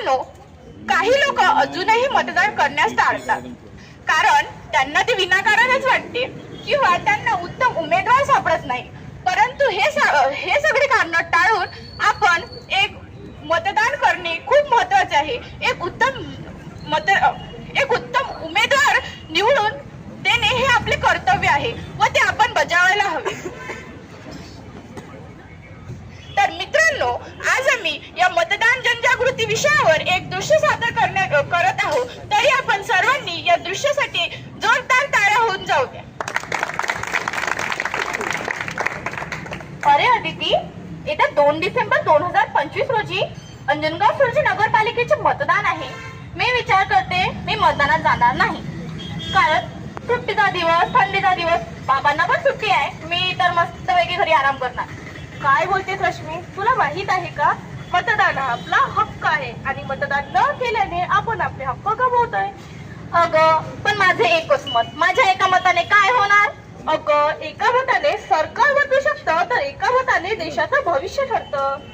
मित्रांनो, काही लोक अजूनही मतदान करण्यास टाळतात, कारण त्यांना ते विनाकारणच वाटते किंवा त्यांना उत्तम उमेदवार सापडत नाही. परंतु हे सगळे कारण टाळून आपण एक मतदान करणे खूप महत्वाचे आहे. एक उत्तम उमेदवार निवडून देणे हे आपले कर्तव्य आहे व ते आपण बजावायला हवे. तर मित्रांनो, आज आम्ही या मतदान जनजागृती विषयावर एक दृश्य सादर करत आहोत. तरी आपण सर्वांनी या दृश्यासाठी जोरदार टाळ्या होऊन जाऊ द्या. अरे अदिती, येत्या 2 डिसेंबर 2025 रोजी अंजनगाव सुरजी नगरपालिकेचे मतदान आहे. मी विचार करते मी मतदानात जाणार नाही, कारण सुट्टीचा दिवस, थंडीचा दिवस, बाबांना पण सुट्टी आहे. मी तर मस्तपैकी घरी आराम करणार. काय बोलतेस रश्मी? तुला माहित आहे का, मतदान हा आपला हक्क आहे आणि मतदान न केल्याने आपण आपले हक्क गमावतोय. अगं, पण माझे एकच मत, माझ्या एका मताने काय होणार? अगं, एका मताने सरकार बदलू शकतं, तर एका मताने देशाचं भविष्य ठरतं.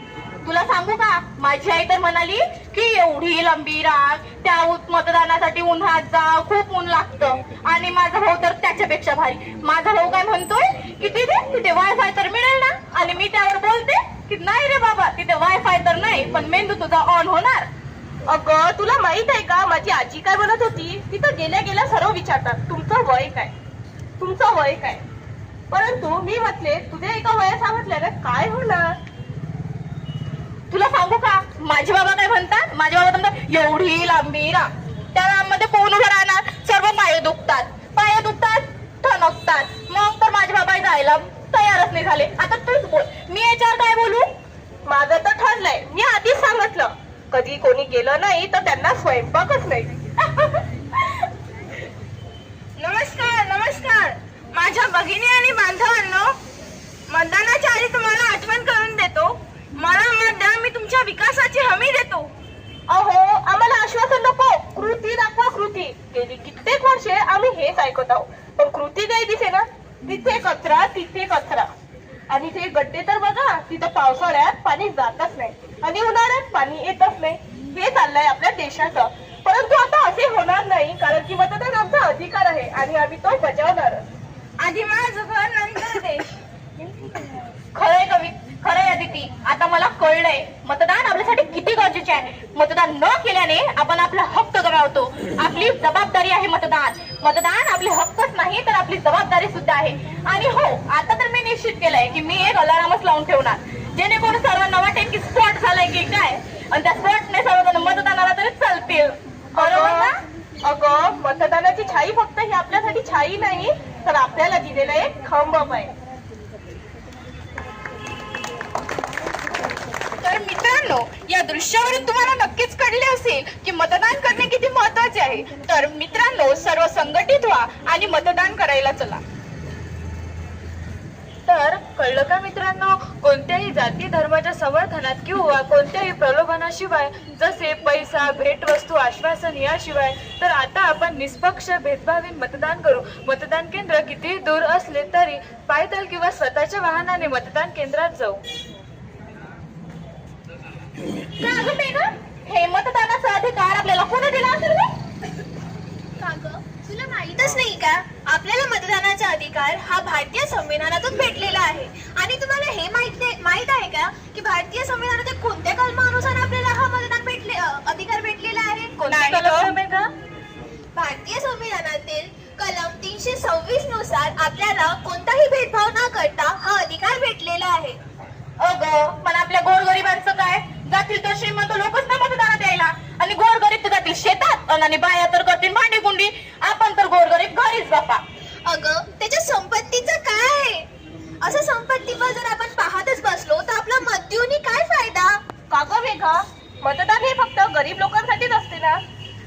तुला सांगू का, माझी आई तर म्हणाली की एवढी लांबी रांग, त्या मतदानासाठी उन्हात जा, खूप ऊन लागतं. आणि माझा भाऊ तर त्याच्यापेक्षा भारी. माझा भाऊ काय म्हणतोय की तिथे वायफाय तर मिळेल ना, आणि मी त्यावर बोलते की नाही रे बाबा, तिथे वायफाय तर नाही, पण मेंदू तुझा ऑन होणार. अगं, तुला माहित आहे का, माझी आजी काय म्हणत होती, तिथं गेल्या गेल्या सर्व विचारतात तुमचं वय काय, तुमचं वय काय. परंतु मी म्हटले तुझ्या एका वया सांगितल्यानं काय होणार. तुला सांगू का, माझे बाबा काय म्हणतात, माझे बाबा म्हणतात एवढी लांबी रांग, त्या रांगमध्ये कोण उभं राहणार, सर्व पाय दुखतात, ठणकतात. मग तर माझे बाबा जायला तयारच नाही झाले. आता तूच बोल, मी याच्यावर काय बोलू? माझं तर ठरलंय, मी आधीच सांगितलं, कधी कोणी गेलं नाही तर त्यांना स्वयंपाकच नाही. नमस्कार माझ्या भगिनी आणि बांधवांनो, मतदानाच्या आधी तुम्हाला आठवण करून देतो, मला मत द्या, मी तुमच्या विकासाची हमी देतो. अहो, आम्हाला आश्वासन नको, कृती दाखवा, कृती. गेली कित्येक वर्षे आम्ही हेच ऐकत आहोत, पण कृती काही दिसे ना. तिथे कचरा, तिथे कचरा, आणि ते गड्डे तर बघा, तिथं पावसाळ्यात पाणी जातच नाही आणि उन्हाळ्यात पाणी येतच नाही. हे चाललंय आपल्या देशाचं. परंतु आता असे होणार नाही, कारण की मतदान आमचा अधिकार आहे आणि आम्ही तो बजावणार. आधी माझं घर, नंतर देश. खरंय कवी, खरंय अदिती, आता मला कळलंय मतदान आपल्यासाठी किती गरजेचे आहे. मतदान न केल्याने आपण आपला हक्क गमावतो. आपली जबाबदारी आहे मतदान आपले हक्कच नाही तर आपली जबाबदारी सुद्धा आहे. आणि हो, आता तर मी निश्चित केलंय की मी एक अलारामच लावून ठेवणार, जेणेकरून सर्वांना वाटेल की स्पॉट झालाय की काय, आणि त्या स्पॉटने सर्वजण मतदानाला तरी चालतील. बरोबर ना? अगं, मतदानाची छाई फक्त ही आपल्यासाठी छाई नाही, तर आपल्याला दिलेला एक खंब आहे. तर मित्रांनो, या दृश्यावरून तुम्हाला नक्कीच कळले असेल की मतदान करणे किती महत्वाचे आहे. तर मित्रांनो, सर्व संघटित व्हा आणि मतदान करायला चला. तर कळलं का मित्रांनो, कोणत्याही जाती धर्माच्या समर्थनात किंवा कोणत्याही प्रलोभनाशिवाय, जसे पैसा, भेटवस्तू, आश्वासन याशिवाय, तर आता आपण निष्पक्ष भेदभावी मतदान करू. मतदान केंद्र कितीही दूर असले तरी पायदल किंवा स्वतःच्या वाहनाने मतदान केंद्रात जाऊ. का गं मेघा, हे मतदानाचा अधिकार आपल्याला कोणी दिला असेल? का गं, तुला माहीतच नाही का, आपल्याला मतदानाचा अधिकार हा भारतीय संविधानातून भेटलेला आहे. आणि तुम्हाला हे माहित आहे का की भारतीय संविधानातील कोणत्या कलमानुसार आपल्याला हा अधिकार भेटलेला आहे? भारतीय संविधानातील कलम 326 नुसार आपल्याला कोणताही भेदभाव न करता हा अधिकार भेटलेला आहे. अगं, पण आपल्या गोरगरिबांचं काय? जातील तर श्रीमंत लोकच ना मतदानात यायला, आणि गोरगरीब तर जातील शेतात, आणि बाया तर करतील भांडी कुंडी. आपण तर गोरगरीब घरीच बापा. अगं, त्याच्या संपत्तीचं काय? असं संपत्तीवर जर आपण पाहतच बसलो तर आपला मत देऊन काय फायदा? का गं मेघा, मतदान हे फक्त गरीब लोकांसाठीच असते ना?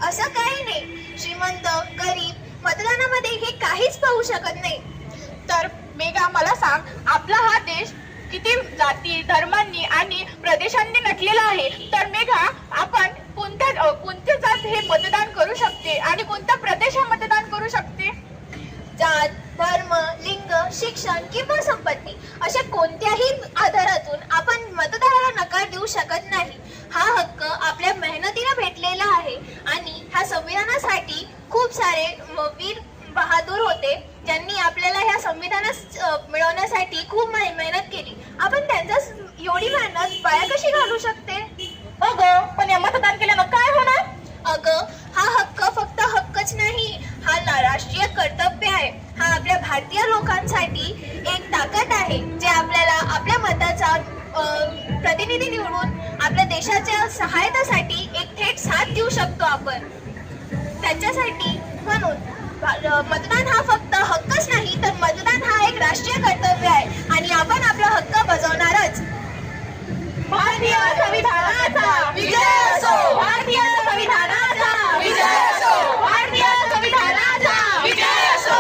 असं काही नाही, श्रीमंत गरीब मतदानामध्ये हे काहीच पाहू शकत नाही. तर मेघा, मला सांग, आपला हा देश किती जाती, धर्मांनी आणि प्रदेशांनी नटलेला आहे. तर मेघा, आपण कोणत्या जात हे मतदान करू शकते आणि कोणत्या प्रदेश हा मतदान करू शकते? जात, धर्म, लिंग, शिक्षण किंवा संपत्ती अशा कोणत्याही आधारातून आपण मतदानाला नकार देऊ शकत नाही. हा हक्क आपल्या मेहनतीने मतदान हा फक्त हक्कच नाही तर मतदान हा एक राष्ट्रीय कर्तव्य आहे आणि आपण आपला हक्क बजावणारच. भारतीय संविधानाचा विजय असो. भारतीय संविधानाचा विजय असो. भारतीय संविधानाचा विजय असो.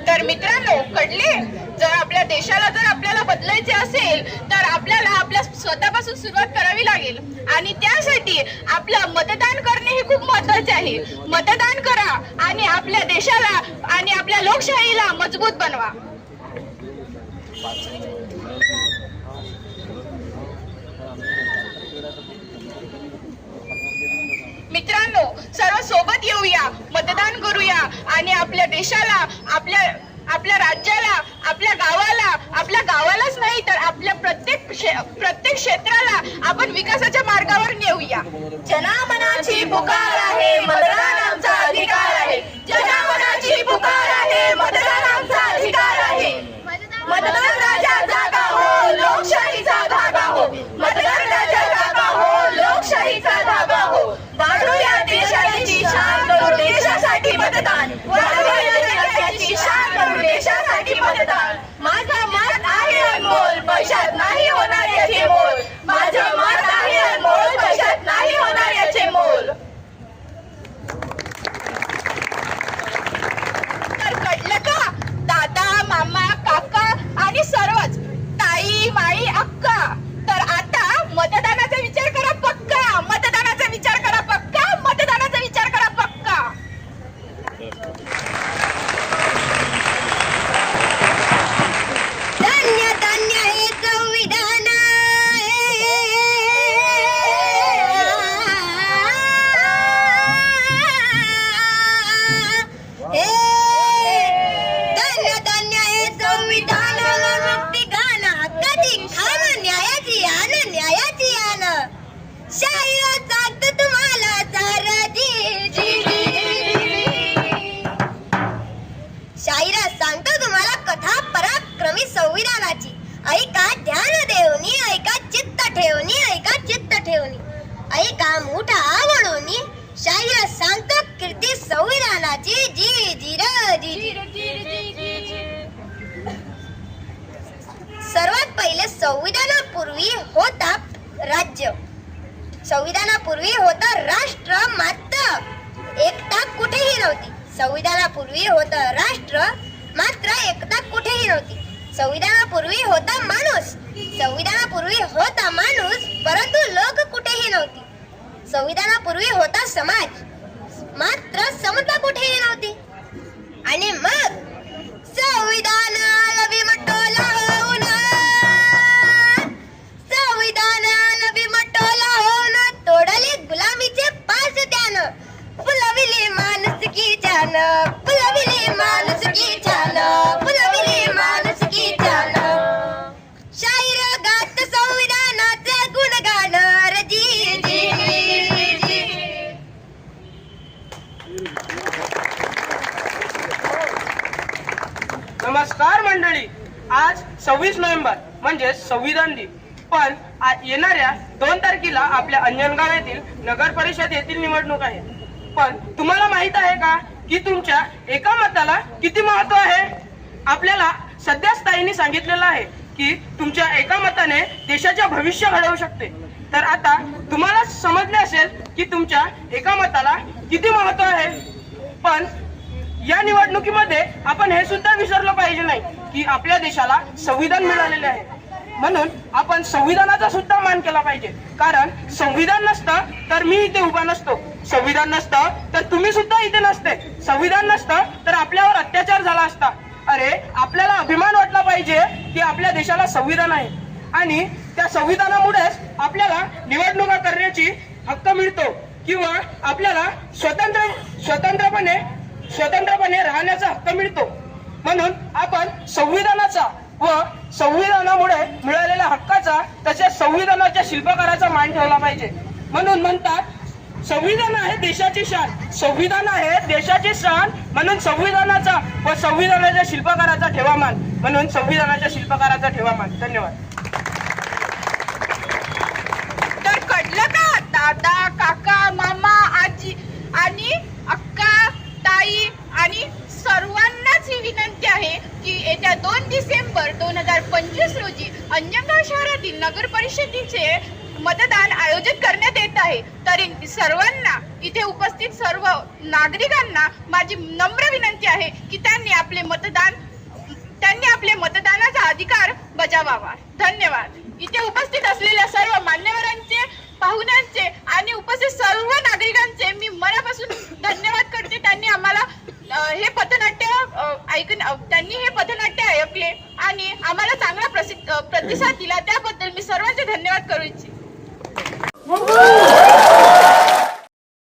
तर मित्रांनो, कळले? जर आपल्या देशाला जर आपल्याला बदलायचे असेल तर आपल्याला आपल्या स्वतःपासून सुरुवात करावी लागेल आणि त्यासाठी आपलं मतदान करणे हे खूप महत्त्वाचे आहे. मतदान करा आणि आपल्या देशाला आणि आपल्या लोकशाहीला मजबूत बनवा. मित्रांनो, सर्व सोबत येऊया, मतदान करूया आणि आपल्या देशाला, आपल्या राज्याला, आपल्या गावालाच नाही तर आपल्या प्रत्येक क्षेत्राला आपण विकासाच्या मार्गावर नेऊया. जनामनाची पुकार आहे, मतदान आमचा अधिकार आहे. जनामनाची पुकार आहे, मतदान आमचा अधिकार आहे. मतदान राजा जागा हो, लोकशाहीचा धागा हो. मतदान राजा जागा हो, लोकशाहीचा धागा हो. वाढूया देशाची शान, करू देशासाठी मतदान. वाढूया देशाची शान, करू देशासाठी मतदान. माझं मत आहे अनमोल, पैशात नाही होणार याचे मोल. माझं मत आहे अनमोल, पैशात नाही होणार याचे मोल. तर कळलं का? दादा, मामा, काका आणि सर्वच, ताई, माई, अक्का. तर आता मतदानाचा विचार करा पक्का. मतदानाचा विचार करा पक्का. मतदानाचा विचार करा पक्का. धन्य धन्य हे संविधान, धन्य धन्य हे संविधान, मुक्तिगान, हक्काची खान, न्यायाची आन, न्यायाची आन. शाहीर सांगतो तुम्हाला सारं शाहिरा सांगतो तुम्हाला कथा पराक्रमी संविधानाची. ऐका ध्यान देऊनी, ऐका चित्त ठेवणी, ऐका चित्त ठेवणी, ऐका मोठा आवडूनी. शाहिरा सांगतो कीर्ती संविधानाची. जी जी र जी. सर्वात पहिले संविधानापूर्वी होता राज्य, संविधानापूर्वी होतं राष्ट्र, मात्र एकता कुठेही नव्हती. संविधानापूर्वी होतं राष्ट्र, मात्र एकता कुठेही नव्हती. संविधानापूर्वी होता माणूस, संविधानापूर्वी होता माणूस, परंतु लोक कुठेही नव्हती. संविधानापूर्वी होता समाज, मात्र समता कुठेही नव्हती. आणि मग संविधानाला विमटोला होऊन, संविधानाला विमटोला होऊन तोडले गुलामीचे पाच त्यानं. फुलविली माणुसकी छान, फुलविली माणुसकी छान, फुलविली माणुसकी छान. शाहीर गात संविधानाचं गुणगान, जी जी जी. नमस्कार मंडळी. आज 26 नोव्हेंबर म्हणजे संविधान दिन. पण येणाऱ्या 2 तारखेला आपल्या अंजनगाव येथील नगर परिषद येथील निवडणूक आहे. पण तुम्हाला माहित आहे का की तुमच्या एका मताला किती महत्व आहे? आपल्याला सध्याच ताईंनी सांगितलेलं आहे की तुमच्या एका मताने देशाचे भविष्य घडवू शकते. तर आता तुम्हाला समजले असेल की तुमच्या एका मताला किती महत्व आहे. पण या निवडणुकीमध्ये आपण हे सुद्धा विसरलं पाहिजे नाही की आपल्या देशाला संविधान मिळालेले आहे. म्हणून आपण संविधानाचा सुद्धा मान केला पाहिजे. कारण संविधान नसतं तर मी इथे उभा नसतो, संविधान नसतं तर तुम्ही सुद्धा इथे नसते, संविधान नसतं तर आपल्यावर अत्याचार झाला असता. अरे, आपल्याला अभिमान वाटला पाहिजे की आपल्या देशाला संविधान आहे आणि त्या संविधानामुळेच आपल्याला निवडणुका करण्याची हक्क मिळतो किंवा आपल्याला स्वतंत्रपणे राहण्याचा हक्क मिळतो. म्हणून आपण संविधानाचा व संविधानामुळे मिळालेल्या हक्काचा तसेच संविधानाच्या शिल्पकाराचा मान ठेवला पाहिजे. म्हणून म्हणतात संविधान आहे देशाची शान, संविधान आहे देशाची शान. म्हणून संविधानाचा व संविधानाच्या शिल्पकाराचा ठेवा मान. म्हणून संविधानाच्या शिल्पकाराचा ठेवा मान. धन्यवाद. तर कळलं का? दादा, काका, आहे की येत्या 2 डिसेंबर 2025 रोजी अंजनगाव शहरातील नगर परिषदेचे मतदान आयोजित करण्यात येत आहे. तरी सर्वांना इथे उपस्थित सर्व नागरिकांना माझी नम्र विनंती आहे की त्यांनी आपले मतदानाचा अधिकार बजावावा. धन्यवाद. इथे उपस्थित असलेल्या सर्व मान्यवरांचे, पाहुण्यांचे आणि उपस्थित सर्व नागरिकांचे मी मनापासून धन्यवाद करते. त्यांनी आम्हाला हे पथनाट्य ऐकले आणि आम्हाला चांगला प्रतिसाद दिला, त्याबद्दल मी सर्वांचे धन्यवाद करू इच्छिते.